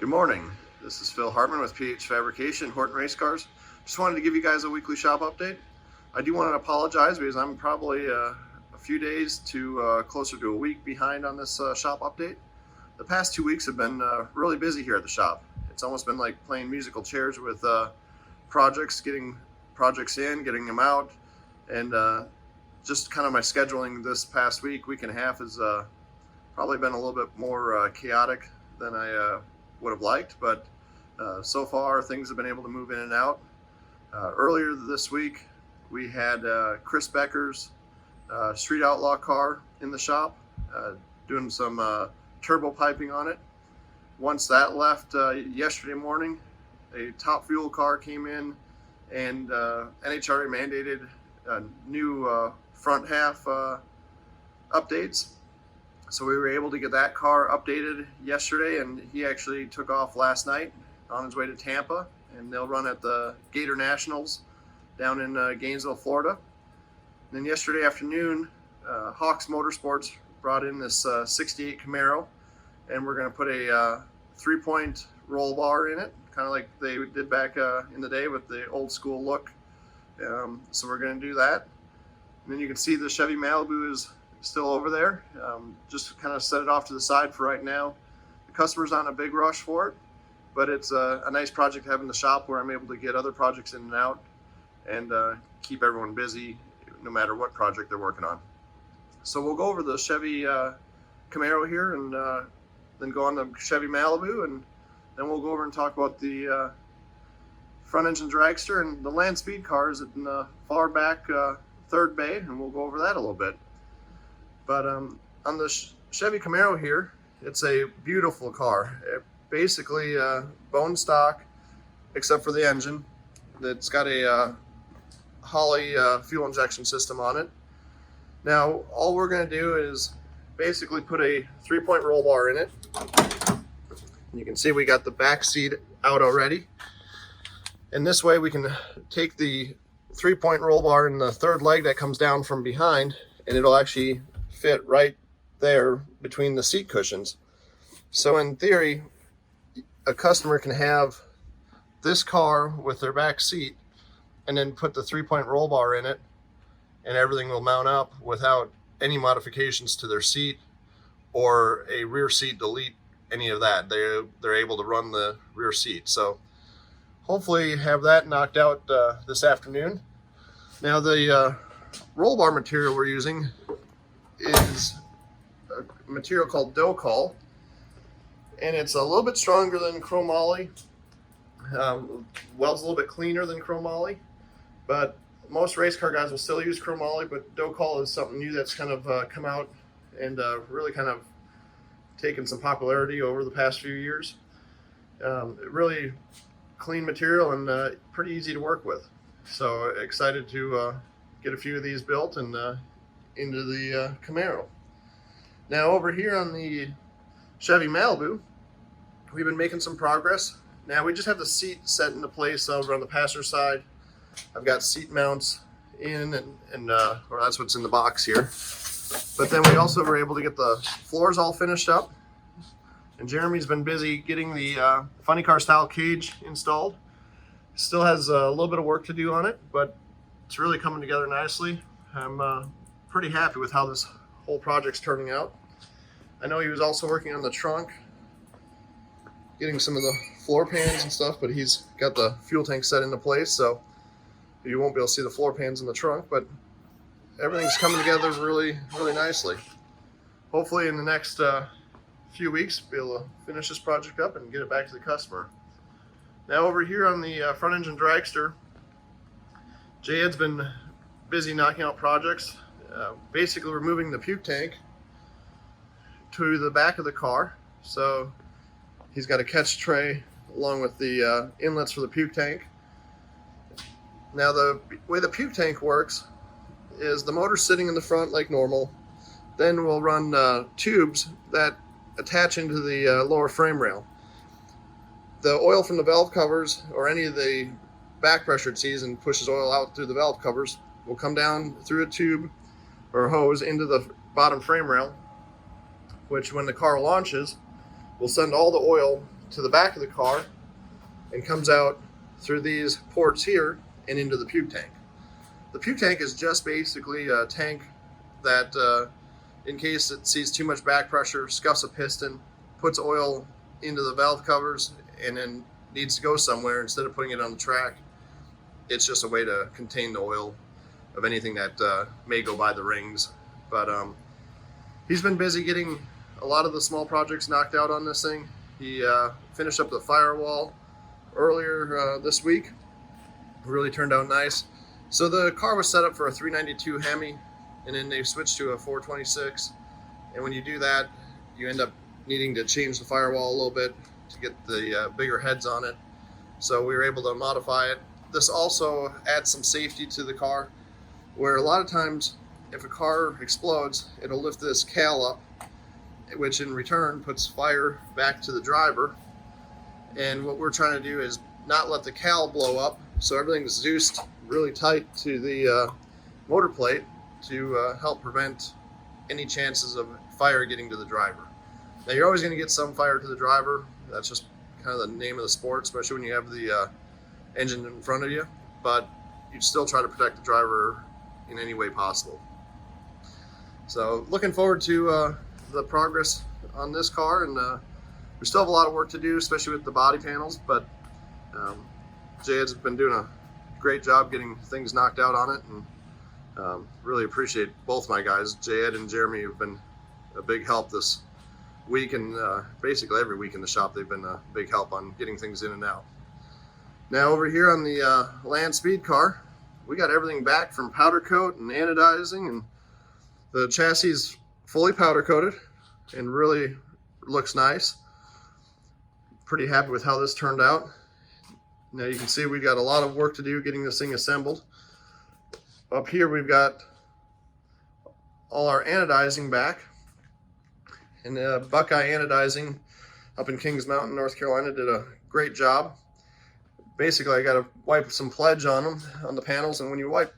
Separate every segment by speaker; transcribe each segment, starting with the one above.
Speaker 1: Good morning. This is Phil Hartman with PH Fabrication, Horton Race Cars. Just wanted to give you guys a weekly shop update. I do want to apologize because I'm probably a few days to closer to a week behind on this shop update. The past 2 weeks have been really busy here at the shop. It's almost been like playing musical chairs with projects, getting projects in, getting them out, and just kind of my scheduling this past week and a half has probably been a little bit more chaotic than I would have liked, but so far things have been able to move in and out. Earlier this week we had Chris Becker's Street Outlaw car in the shop, doing some turbo piping on it. Once that left yesterday morning, a Top Fuel car came in, and NHRA mandated new front half updates. So we were able to get that car updated yesterday, and he actually took off last night on his way to Tampa, and they'll run at the Gator Nationals down in Gainesville, Florida. And then yesterday afternoon, Hawks Motorsports brought in this 68 Camaro, and we're going to put a 3-point roll bar in it, kind of like they did back in the day with the old school look. So we're going to do that. And then you can see the Chevy Malibu is still over there. Just kind of set it off to the side for right now. The customer's not in a big rush for it, but it's a nice project to have in the shop where I'm able to get other projects in and out and keep everyone busy no matter what project they're working on. So we'll go over the Chevy Camaro here, and then go on to Chevy Malibu, and then we'll go over and talk about the front engine dragster and the land speed cars in the far back third bay, and we'll go over that a little bit. But on the Chevy Camaro here, it's a beautiful car. Basically bone stock, except for the engine. It's got a Holley fuel injection system on it. Now, all we're going to do is basically put a 3-point roll bar in it. You can see we got the back seat out already. And this way we can take the 3-point roll bar in the third leg that comes down from behind, and it'll actually fit right there between the seat cushions. So in theory, a customer can have this car with their back seat and then put the 3-point roll bar in it, and everything will mount up without any modifications to their seat or a rear seat delete, any of that. They're able to run the rear seat. So hopefully have that knocked out this afternoon. Now the roll bar material we're using is a material called Docol, and it's a little bit stronger than chromoly. Weld's a little bit cleaner than chromoly, but most race car guys will still use chromoly, but Docol is something new that's kind of come out and really kind of taken some popularity over the past few years. Really clean material and pretty easy to work with. So excited to get a few of these built and into the Camaro. Now over here on the Chevy Malibu, we've been making some progress. Now we just have the seat set into place over on the passenger side. I've got seat mounts in, or that's what's in the box here. But then we also were able to get the floors all finished up. And Jeremy's been busy getting the funny car style cage installed. Still has a little bit of work to do on it, but it's really coming together nicely. I'm pretty happy with how this whole project's turning out. I know he was also working on the trunk, getting some of the floor pans and stuff, but he's got the fuel tank set into place, so you won't be able to see the floor pans in the trunk, but everything's coming together really, really nicely. Hopefully in the next few weeks, be able to finish this project up and get it back to the customer. Now over here on the front engine dragster, J-Ed's been busy knocking out projects, basically removing the puke tank to the back of the car. So he's got a catch tray along with the inlets for the puke tank. Now the way the puke tank works is the motor's sitting in the front like normal. Then we'll run tubes that attach into the lower frame rail. The oil from the valve covers or any of the back pressure it sees and pushes oil out through the valve covers will come down through a tube or a hose into the bottom frame rail, which when the car launches will send all the oil to the back of the car and comes out through these ports here and into the puke tank. The puke tank is just basically a tank that in case it sees too much back pressure, scuffs a piston, puts oil into the valve covers, and then needs to go somewhere instead of putting it on the track. It's just a way to contain the oil of anything that may go by the rings. But he's been busy getting a lot of the small projects knocked out on this thing. He finished up the Firewall earlier this week. Really turned out nice. So the car was set up for a 392 Hemi, and then they switched to a 426. And when you do that, you end up needing to change the Firewall a little bit to get the bigger heads on it. So we were able to modify it. This also adds some safety to the car, where a lot of times if a car explodes, it'll lift this cal up, which in return puts fire back to the driver. And what we're trying to do is not let the cal blow up, so everything's zeused really tight to the motor plate to help prevent any chances of fire getting to the driver. Now you're always going to get some fire to the driver. That's just kind of the name of the sport, especially when you have the engine in front of you, but you'd still try to protect the driver in any way possible. So looking forward to the progress on this car, and we still have a lot of work to do, especially with the body panels, but Jayed's been doing a great job getting things knocked out on it, and really appreciate both my guys. Jayed and Jeremy have been a big help this week, and basically every week in the shop they've been a big help on getting things in and out. Now over here on the land speed car, we got everything back from powder coat and anodizing, and the chassis is fully powder coated and really looks nice. Pretty happy with how this turned out. Now you can see we got a lot of work to do getting this thing assembled. Up here we've got all our anodizing back, and Buckeye Anodizing up in Kings Mountain, North Carolina, did a great job. Basically, I got to wipe some pledge on them, on the panels, and when you wipe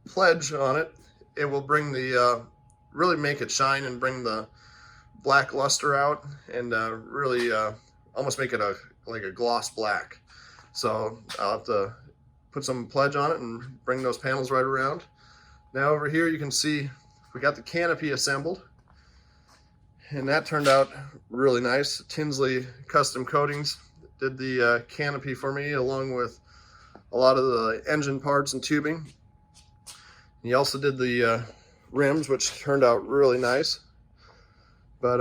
Speaker 1: pledge on it, it will bring the really make it shine and bring the black luster out, and really almost make it like a gloss black. So I'll have to put some pledge on it and bring those panels right around. Now over here you can see we got the canopy assembled, and that turned out really nice. Tinsley Custom Coatings did the canopy for me, along with a lot of the engine parts and tubing. He also did the rims, which turned out really nice. But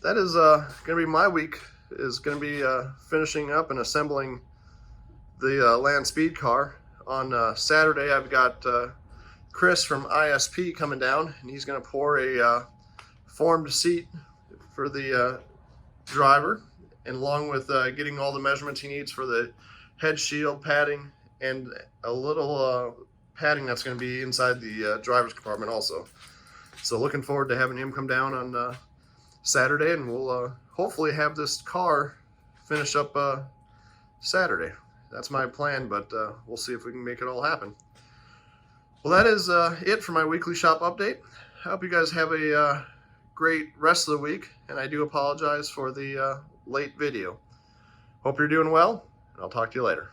Speaker 1: that is going to be my week, is going to be finishing up and assembling the land speed car. On Saturday, I've got Chris from ISP coming down, and he's going to pour a formed seat for the driver, and along with getting all the measurements he needs for the head shield padding and a little padding that's going to be inside the driver's compartment also. So looking forward to having him come down on Saturday, and we'll hopefully have this car finish up Saturday. That's my plan, but we'll see if we can make it all happen. Well, that is it for my weekly shop update. I hope you guys have a great rest of the week, and I do apologize for the late video. Hope you're doing well, and I'll talk to you later.